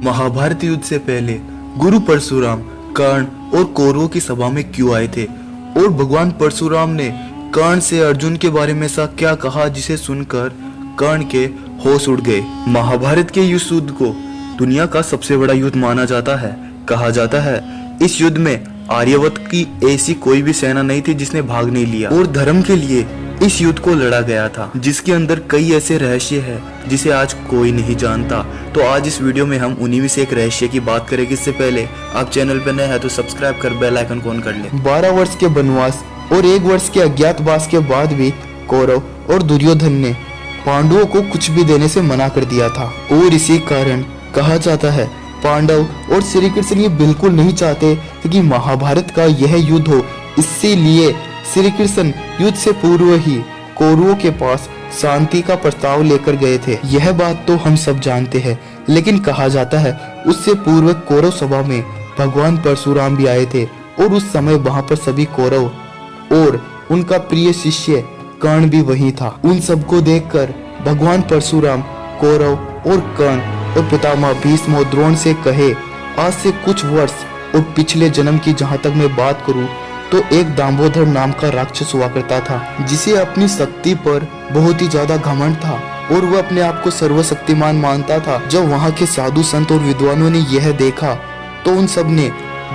महाभारत युद्ध से पहले गुरु परशुराम कर्ण और कौरवों की सभा में क्यों आए थे और भगवान परशुराम ने कर्ण से अर्जुन के बारे में ऐसा क्या कहा जिसे सुनकर कर्ण के होश उड़ गए। महाभारत के इस युद्ध को दुनिया का सबसे बड़ा युद्ध माना जाता है। कहा जाता है इस युद्ध में आर्यवत की ऐसी कोई भी सेना नहीं थी जिसने भाग नहीं लिया और धर्म के लिए इस युद्ध को लड़ा गया था, जिसके अंदर कई ऐसे रहस्य है जिसे आज कोई नहीं जानता। तो आज इस वीडियो में हम उन्हीं में से एक रहस्य की बात करेंगे। इससे पहले आप चैनल पर नए हैं तो सब्सक्राइब कर बेल आइकन को ऑन कर ले। 12 वर्ष के वनवास और 1 वर्ष के अज्ञातवास के बाद भी कौरव और दुर्योधन ने पांडवों को कुछ भी देने से मना कर दिया था और इसी कारण कहा जाता है पांडव और श्री कृष्ण ये बिल्कुल नहीं चाहते कि महाभारत का यह युद्ध हो। इसीलिए श्री कृष्ण युद्ध से पूर्व ही कौरवों के पास शांति का प्रस्ताव लेकर गए थे। यह बात तो हम सब जानते हैं, लेकिन कहा जाता है उससे पूर्व कौरव सभा में भगवान परशुराम भी आए थे और उस समय वहां पर सभी कौरव और उनका प्रिय शिष्य कर्ण भी वहीं था। उन सबको देखकर भगवान परशुराम कौरव और कर्ण और पितामह भीष्म और द्रोण से कहे, आज से कुछ वर्ष और पिछले जन्म की जहाँ तक मैं बात करूँ तो एक दामोदर नाम का राक्षस हुआ करता था, जिसे अपनी शक्ति पर बहुत ही ज्यादा घमंड था और वह अपने आप को सर्वशक्तिमान मानता था। जब वहाँ के साधु संत और विद्वानों ने यह देखा तो उन सब ने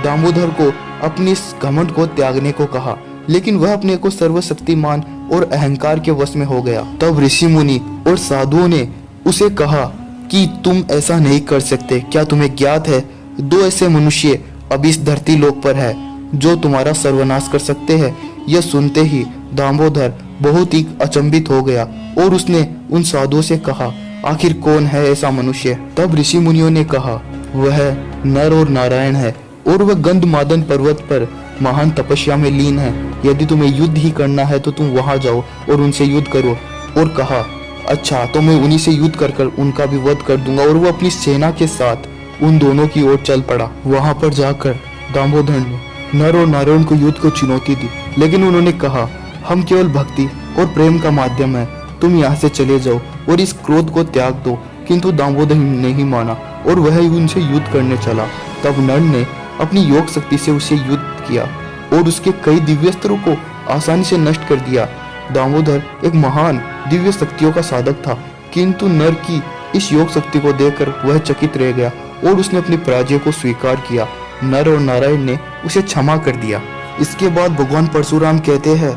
दामोदर को अपनी इस घमंड को त्यागने को कहा, लेकिन वह अपने को सर्वशक्तिमान और अहंकार के वश में हो गया। तब ऋषि मुनि और साधुओं ने उसे कहा कि तुम ऐसा नहीं कर सकते। क्या तुम्हें ज्ञात है 2 ऐसे मनुष्य अब इस धरती लोक पर है जो तुम्हारा सर्वनाश कर सकते हैं। यह सुनते ही दामोदर बहुत ही अचंभित हो गया और उसने उन साधुओं से कहा, आखिर कौन है ऐसा मनुष्य? तब ऋषि मुनियों ने कहा, वह नर और नारायण है और वह गंधमादन पर्वत पर महान तपस्या में लीन है। यदि तुम्हें युद्ध ही करना है तो तुम वहां जाओ और उनसे युद्ध करो। और कहा, अच्छा तो मैं उन्हीं से युद्ध कर उनका भी वध कर दूंगा। और वो अपनी सेना के साथ उन दोनों की ओर चल पड़ा। वहां पर जाकर दामोदर ने नर और नारायण को युद्ध को चुनौती दी, लेकिन उन्होंने कहा, हम केवल भक्ति और प्रेम का माध्यम है, तुम यहाँ से चले जाओ और इस क्रोध को त्याग दो। किंतु दामोदर ने नहीं माना और वह उनसे युद्ध करने चला। तब नर ने अपनी योग शक्ति से उसे युद्ध किया और उसके कई दिव्यास्त्रों को आसानी से नष्ट कर दिया। दामोदर एक महान दिव्य शक्तियों का साधक था, किंतु नर की इस योग शक्ति को देखकर वह चकित रह गया और उसने अपनी पराजय को स्वीकार किया। नर और नारायण ने उसे क्षमा कर दिया। इसके बाद भगवान परशुराम कहते हैं,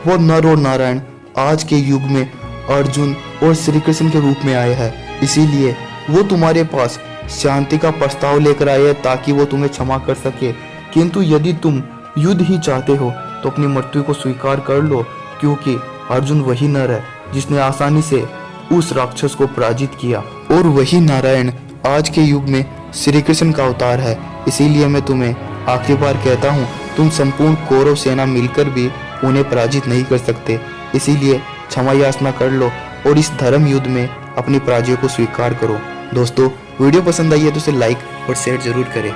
वो नर और नारायण आज के युग में अर्जुन और श्री कृष्ण के रूप में आए हैं। इसीलिए वो तुम्हारे पास शांति का प्रस्ताव लेकर आए हैं ताकि वो तुम्हें क्षमा कर सके। किंतु यदि तुम युद्ध ही चाहते हो तो अपनी मृत्यु को स्वीकार कर लो, क्योंकि अर्जुन वही नर है जिसने आसानी से उस राक्षस को पराजित किया और वही नारायण आज के युग में श्री कृष्ण का अवतार है। इसीलिए मैं तुम्हें आखिरी बार कहता हूँ, तुम संपूर्ण कौरव सेना मिलकर भी उन्हें पराजित नहीं कर सकते। इसीलिए क्षमा याचना कर लो और इस धर्म युद्ध में अपनी पराजय को स्वीकार करो। दोस्तों, वीडियो पसंद आई है तो इसे लाइक और शेयर जरूर करें।